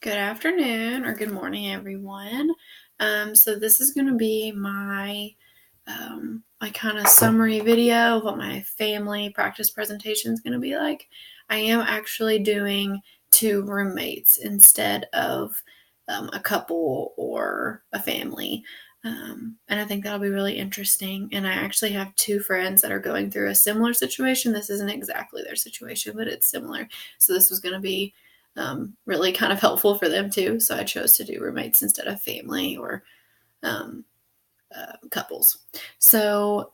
Good afternoon or good morning, everyone. So this is going to be my kind of summary video of what my family practice presentation is going to be like. I am actually doing two roommates instead of a couple or a family. And I think that'll be really interesting. And I actually have two friends that are going through a similar situation. This isn't exactly their situation, but it's similar. So this was going to be really kind of helpful for them too. So I chose to do roommates instead of family or um, couples. So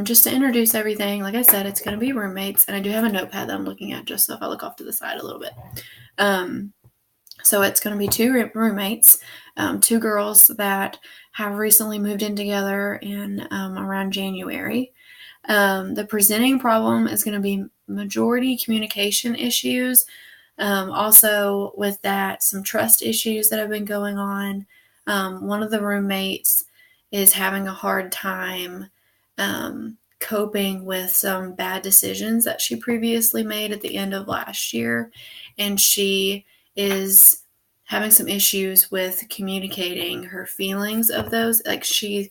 just to introduce everything, like I said, it's going to be roommates, and I do have a notepad that I'm looking at just so if I look off to the side a little bit. So it's going to be two roommates, two girls that have recently moved in together in around January. The presenting problem is going to be majority communication issues. Also, with that, some trust issues that have been going on. One of the roommates is having a hard time coping with some bad decisions that she previously made at the end of last year, and she is having some issues with communicating her feelings of those. The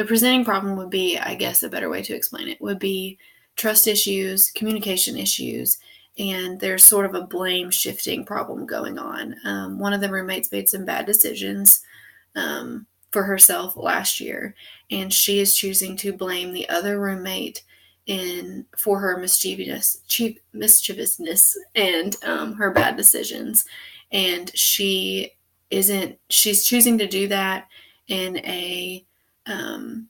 presenting problem would be, I guess, a better way to explain it would be trust issues, communication issues, and there's sort of a blame shifting problem going on. One of the roommates made some bad decisions for herself last year, and she is choosing to blame the other roommate for her mischievousness and her bad decisions. And she's choosing to do that in a um,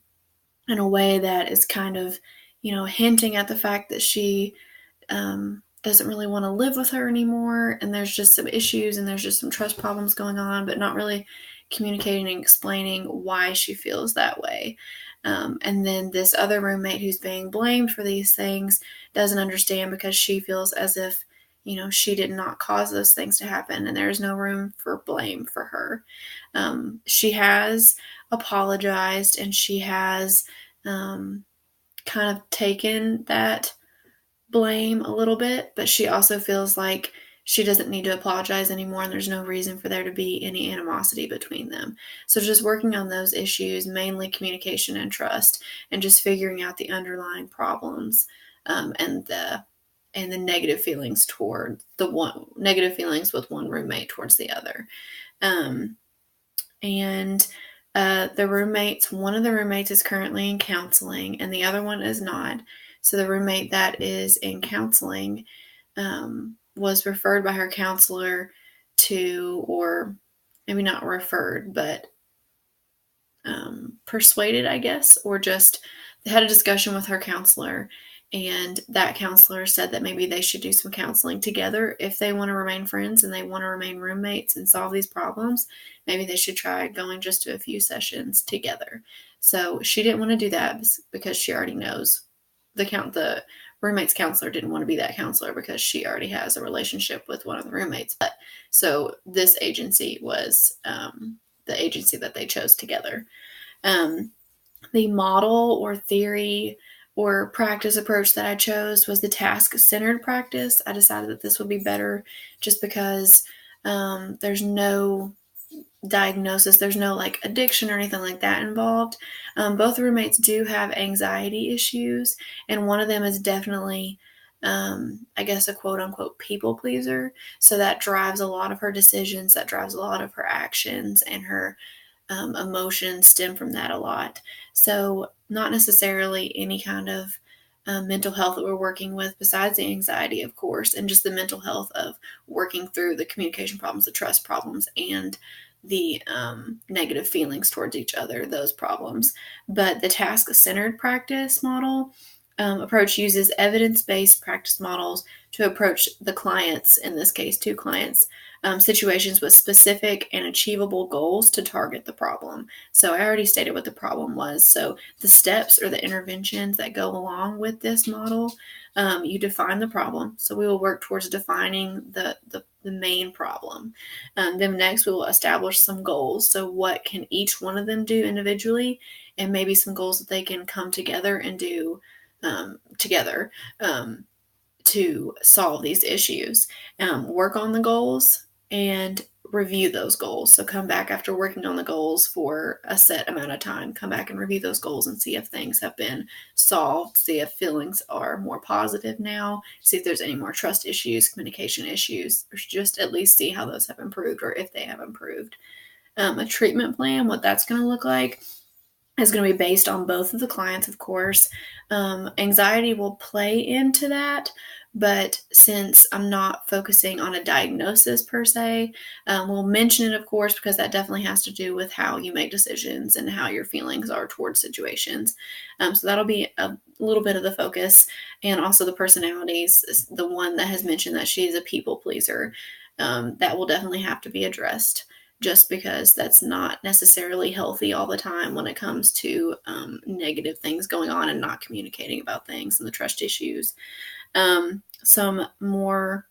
in a way that is kind of, hinting at the fact that she doesn't really want to live with her anymore. And there's just some issues and there's just some trust problems going on, but not really communicating and explaining why she feels that way. And then this other roommate who's being blamed for these things doesn't understand because she feels as if, she did not cause those things to happen and there's no room for blame for her. She has apologized and she has kind of taken that blame a little bit, but she also feels like she doesn't need to apologize anymore and there's no reason for there to be any animosity between them. So just working on those issues, mainly communication and trust, and just figuring out the underlying problems and the negative feelings toward negative feelings with one roommate towards the other. Um, and one of the roommates is currently in counseling and the other one is not. So the roommate that is in counseling was referred by her counselor to, or maybe not referred, but persuaded, I guess, or just they had a discussion with her counselor, and that counselor said that maybe they should do some counseling together if they want to remain friends and they want to remain roommates and solve these problems. Maybe they should try going just to a few sessions together. So she didn't want to do that because she already knows the roommate's counselor didn't want to be that counselor because she already has a relationship with one of the roommates. But so this agency was the agency that they chose together. Um, the model or theory or practice approach that I chose was the task centered practice. I decided that this would be better just because there's no diagnosis, there's no like addiction or anything like that involved. Both roommates do have anxiety issues, and one of them is definitely, I guess, a quote unquote people pleaser. So that drives a lot of her decisions, that drives a lot of her actions, and her emotions stem from that a lot. So, not necessarily any kind of mental health that we're working with besides the anxiety, of course, and just the mental health of working through the communication problems, the trust problems, and the negative feelings towards each other, those problems. But the task centered practice model approach uses evidence based practice models to approach the clients, in this case, two clients, situations with specific and achievable goals to target the problem. So I already stated what the problem was. So the steps or the interventions that go along with this model, you define the problem. So we will work towards defining the main problem. Then next we will establish some goals. So what can each one of them do individually, and maybe some goals that they can come together and do together to solve these issues. Work on the goals and review those goals. So come back after working on the goals for a set amount of time, come back and review those goals and see if things have been solved, see if feelings are more positive now, see if there's any more trust issues, communication issues, or just at least see how those have improved or if they have improved. A treatment plan, what that's going to look like is going to be based on both of the clients, of course. Anxiety will play into that, but since I'm not focusing on a diagnosis per se, we'll mention it, of course, because that definitely has to do with how you make decisions and how your feelings are towards situations. So that'll be a little bit of the focus, and also the personalities. The one that has mentioned that she is a people pleaser, that will definitely have to be addressed, just because that's not necessarily healthy all the time when it comes to negative things going on and not communicating about things and the trust issues. Some more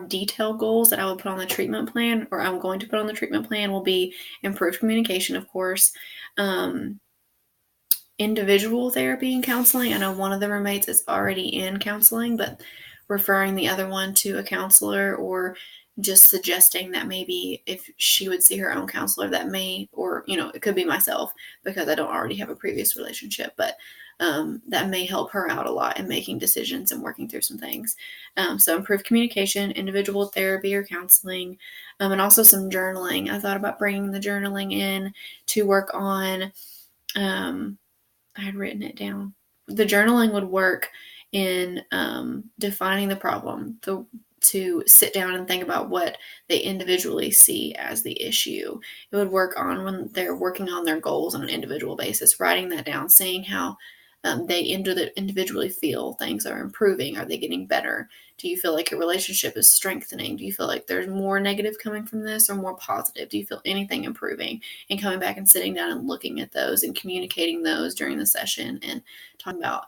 detailed goals that I would put on the treatment plan, or I'm going to put on the treatment plan, will be improved communication, of course, individual therapy and counseling. I know one of the roommates is already in counseling, but referring the other one to a counselor, or just suggesting that maybe if she would see her own counselor, that may, or, it could be myself because I don't already have a previous relationship, but that may help her out a lot in making decisions and working through some things. So improved communication, individual therapy or counseling, and also some journaling. I thought about bringing the journaling in to work on, I had written it down. The journaling would work in defining the problem, to sit down and think about what they individually see as the issue. It would work on when they're working on their goals on an individual basis, writing that down, seeing how they individually feel things are improving. Are they getting better? Do you feel like your relationship is strengthening? Do you feel like there's more negative coming from this or more positive? Do you feel anything improving? And coming back and sitting down and looking at those and communicating those during the session and talking about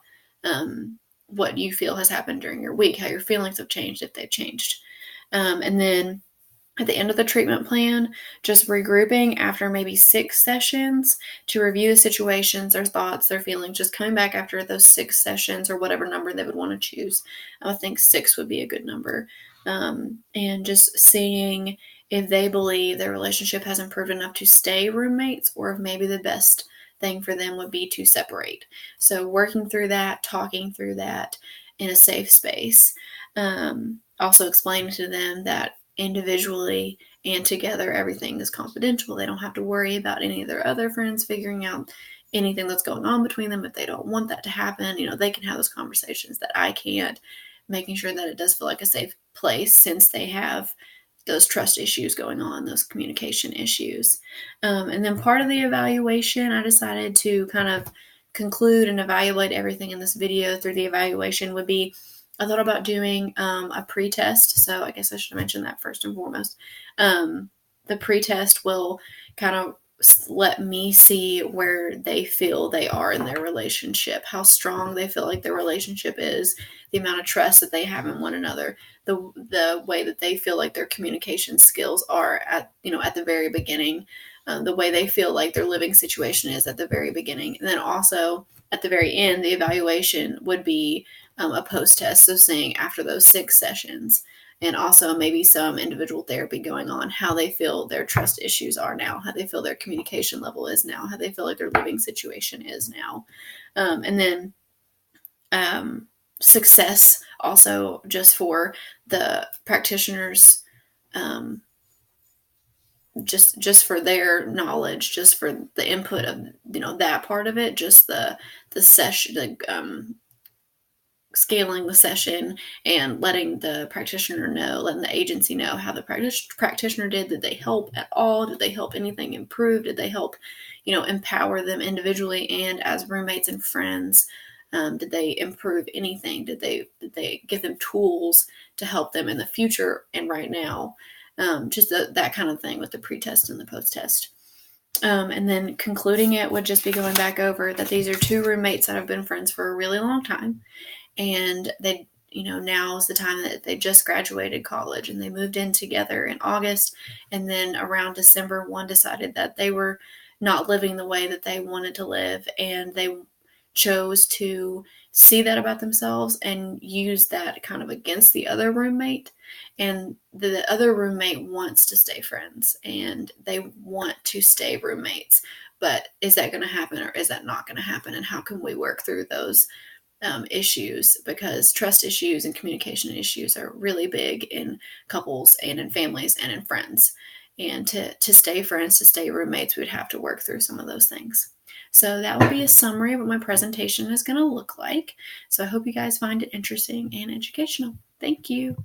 what you feel has happened during your week, how your feelings have changed, if they've changed. And then at the end of the treatment plan, just regrouping after maybe 6 sessions to review the situations, their thoughts, their feelings, just coming back after those 6 sessions or whatever number they would want to choose. I think 6 would be a good number. And just seeing if they believe their relationship has improved enough to stay roommates, or if maybe the best thing for them would be to separate. So working through that, talking through that in a safe space. Also explaining to them that individually and together everything is confidential. They don't have to worry about any of their other friends figuring out anything that's going on between them if they don't want that to happen. They can have those conversations that I can't, making sure that it does feel like a safe place since they have those trust issues going on, those communication issues. And then part of the evaluation, I decided to kind of conclude and evaluate everything in this video through the evaluation would be, I thought about doing a pre-test. So I guess I should mention that first and foremost. The pre-test will kind of let me see where they feel they are in their relationship, how strong they feel like their relationship is, the amount of trust that they have in one another, the way that they feel like their communication skills are at the very beginning, the way they feel like their living situation is at the very beginning. And then also at the very end, the evaluation would be a post-test, so saying after those 6 sessions, and also maybe some individual therapy going on, how they feel their trust issues are now, how they feel their communication level is now, how they feel like their living situation is now. And then success also just for the practitioners, just for their knowledge, just for the input of that part of it, just the session, scaling the session and letting the practitioner know, letting the agency know how the practitioner did. Did they help at all? Did they help anything improve? Did they help, empower them individually and as roommates and friends? Did they improve anything? Did they give them tools to help them in the future and right now? Just that kind of thing with the pre-test and the post-test. And then concluding it would just be going back over that these are 2 roommates that have been friends for a really long time. And they, now is the time that they just graduated college and they moved in together in August. And then around December, one decided that they were not living the way that they wanted to live. And they chose to see that about themselves and use that kind of against the other roommate. And the other roommate wants to stay friends and they want to stay roommates. But is that going to happen or is that not going to happen? And how can we work through those issues? Because trust issues and communication issues are really big in couples and in families and in friends. And to stay friends, to stay roommates, we would have to work through some of those things. So that would be a summary of what my presentation is going to look like. So I hope you guys find it interesting and educational. Thank you.